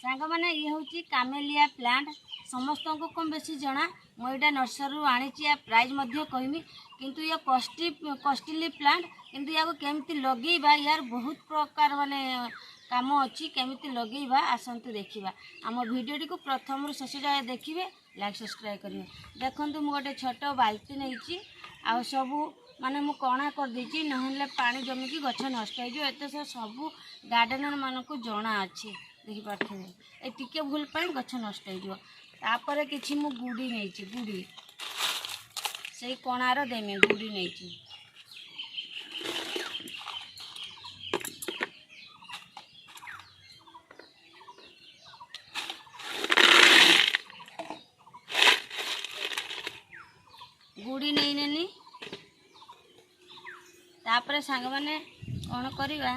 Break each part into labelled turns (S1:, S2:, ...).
S1: सांग मैंने ये हूँ कामेलिया प्लांट समस्त को कम बेसी जना मुझे नर्सरी आनी प्राइज कहमी किंतु ये कॉस्टली प्लांट किंतु या केमती लगेबा यार बहुत प्रकार माने काम अच्छी केमती लगेबा आसतु देखा आम भिडियोटी को प्रथम शेष जाए देखिए लाइक सब्सक्राइब करेंगे। देखो मुझे गोटे छोट बाल्टी नहीं आ सबू माने मु कणा कर देछि नहले पानी जमिकी गछ नष्ट हो एत सब गार्डनर मान को जना अच्छे देखिपे ए टिके भूल पाई गछ नष्ट होपर कि मु गुड़ी नहीं गुड़ी से कणार देमी गुड़ी नहीं गुड़ी नहीं नेनी तापर सांग मैंने कौन करवा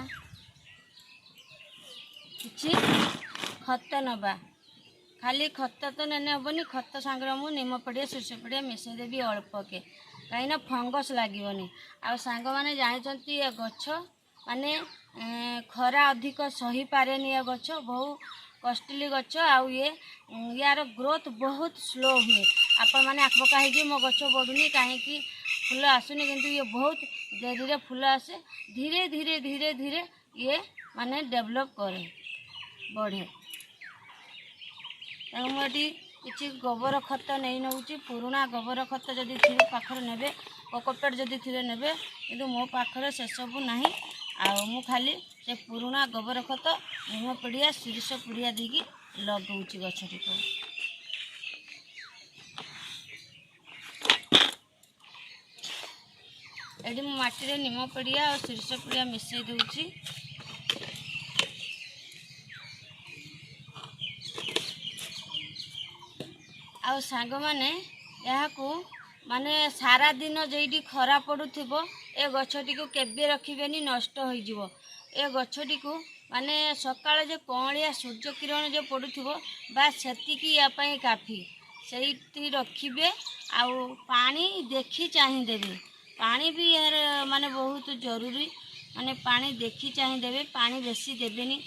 S1: किछि खत नबा खाली खत तो नेने हेनी खत सांगे मु निम पड़िया सोरष पड़िया मिसईदेवी अल्प के कहीं फंगस लगे आ सांग मैंने जानते ये गछ माने खरा अधिक सही पारे ये गछ बहुत कॉस्टली गछ आउ ये यार ग्रोथ बहुत स्लो हुए आपण मैंने आखबका हो मो गछ बढ़ुनी कहीं फूल आसुनी किंतु ये बहुत देरी फूल आसे धीरे धीरे धीरे धीरे ये माने डेवलप करे बढ़े मुझे किसी गोबर खत नहीं नौ पुराना गोबर खत जदि थे पाखर ने पॉकेट जदि थे ने कि मो पाखर से सबू ना मु खाली से पुराना गोबर खत निम पड़िया सोरिष पड़िया देकी लगौची गछटी को एटी माटी निम पड़िया और सोरिष पड़िया मिसई दूची आ सांग माने यहाँ माने सारा दिन जेटी खरा पड़ुथिबो ए गछटी को केबे रखिबेनी नष्ट हो जिवो ए गछटी को माने सकाळ जे कौलिया सूर्य किरण जो पड़ुथिबो बा सेतिकी या पई काफी सेठी रखिबे आउ पानी देखी चाहि देबे पानी भी यार माने बहुत जरूरी माने पानी देखी चाहि देबे पानी बेसी देबेनी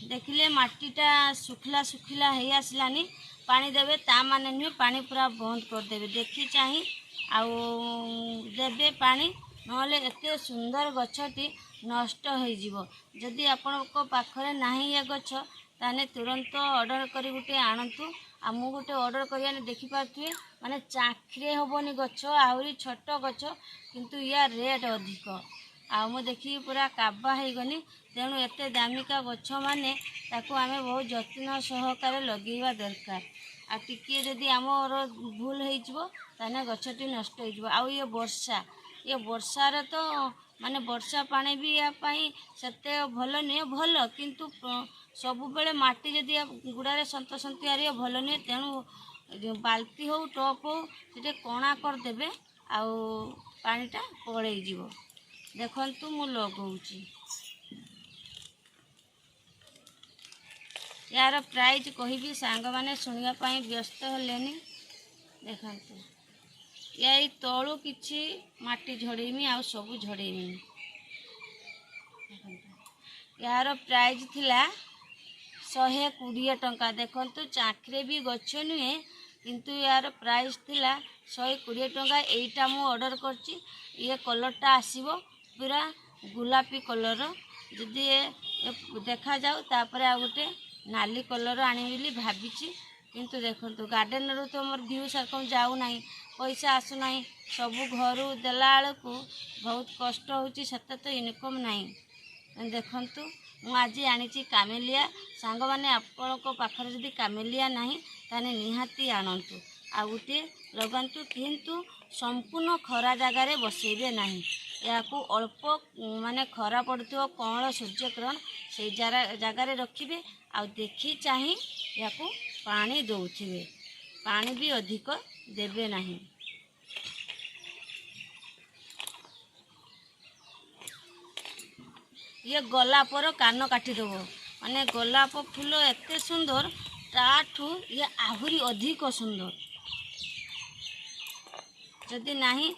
S1: देखिले माटीटा सुखला सुखला हे आसलानी पानी देवे ता माने नुहे पानी पूरा बंद कर देवे देखी चाहि आउ देवे पानी नले एते सुंदर गछटी नष्ट हो जिवो जदि आपण को पाखरे नाही ये गछ ताने तुरंत ऑर्डर करी गुटे आणंतु आ मु गुटे ऑर्डर करियाने देखि पाथुए माने चाखरे होबनी गछ आउरी छोट गछ किंतु या रेट अधिक आ मु देखि पूरा काबा हे गनी तेणु एते दामिका गछ माने ताको आमे बहुत जत्न सहकारे लगेवा दरकार आ टिके जदि आमर भूल हो ताने गछटी नष्ट हो आउ ये वर्षार तो माने वर्षा पानी भी या पाई सेते भल नुहे भल किंतु सबु बेले माटी जदि गुड़ारे सन्तसंती आरे भल नुहे तेणु बाल्टी हो टप हो से कणा करदेवे आउ पानीटा पड़े जीव देखंतु मु लगौची यार प्राइज कहि सांग माने शुणा व्यस्त हेलेनी देखंतु या तलू किछि माटी झड़ेमी आ सब झड़ेमी यार प्राइज थिला 120 टंका देखंतु चाकरे भी गछ नुहे किंतु यार प्राइस थिला 120 टंका एटा मु ऑर्डर करची ये कलरटा आसीबो पूरा गुलापी कलर जदि देखा जाऊ तापर आ गोटे नाली कलर आनी बोली भाभी किंतु देखो गार्डन रू तो मोर व्यू सरकम जाऊ ना पैसा आसुना सब घर देला को बहुत कष्ट होते तो इनकम नहीं देखंतु मु आज आनी कामेलिया सांग माने आपण पाखर जदि कामेलिया नहीं ताने निहाती आणंतु आ गोटे लगातु किंतु संपूर्ण खरा जगार बसैबे नहीं या अल्प माने खरा पड़ुथिबो कौन सूर्यकिरण से जगार रखिबे आ देखी चाहि या पानी दौथिबे पानी भी अधिक देबे नहीं ये गोलापर कान काटिदेव माने गोलाप फूल एते सुंदर ताठू ये आहुरी अधिक सुंदर जदि नहीं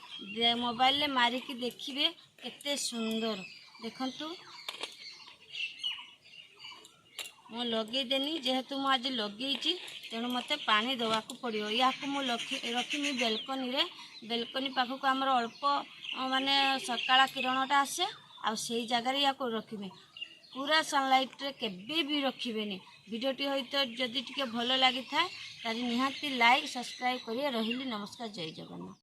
S1: मोबाइल ले मारिकी देखिए केते सुंदर देखंतु ମୁଁ ଲଗେଇଦେନି ଯେହେତୁ ମୁଁ ଆଜି ଲଗେଇଛି ତେଣୁ ମୋତେ ପାଣି ଦେବାକୁ ପଡ଼ିବ। ୟାକୁ ମୁଁ ରଖିମି ବେଲକନି ପାଖକୁ ଆମର ଅଳ୍ପ ମାନେ ସକାଳ କିରଣଟା ଆସେ ଆଉ ସେଇ ଜାଗାରେ ୟାକୁ ରଖିମି। ପୁରା ସନଲାଇଟ୍ରେ କେବେ ବି ରଖିବେନି। ଭିଡ଼ିଓଟି ହଇତ ଯଦି ଟିକେ ଭଲ ଲାଗିଥାଏ ତାହେଲେ ନିହାତି ଲାଇକ୍ ସବସ୍କ୍ରାଇବ୍ କରି ରହିଲି। ନମସ୍କାର, ଜୟ ଜଗନ୍ନାଥ।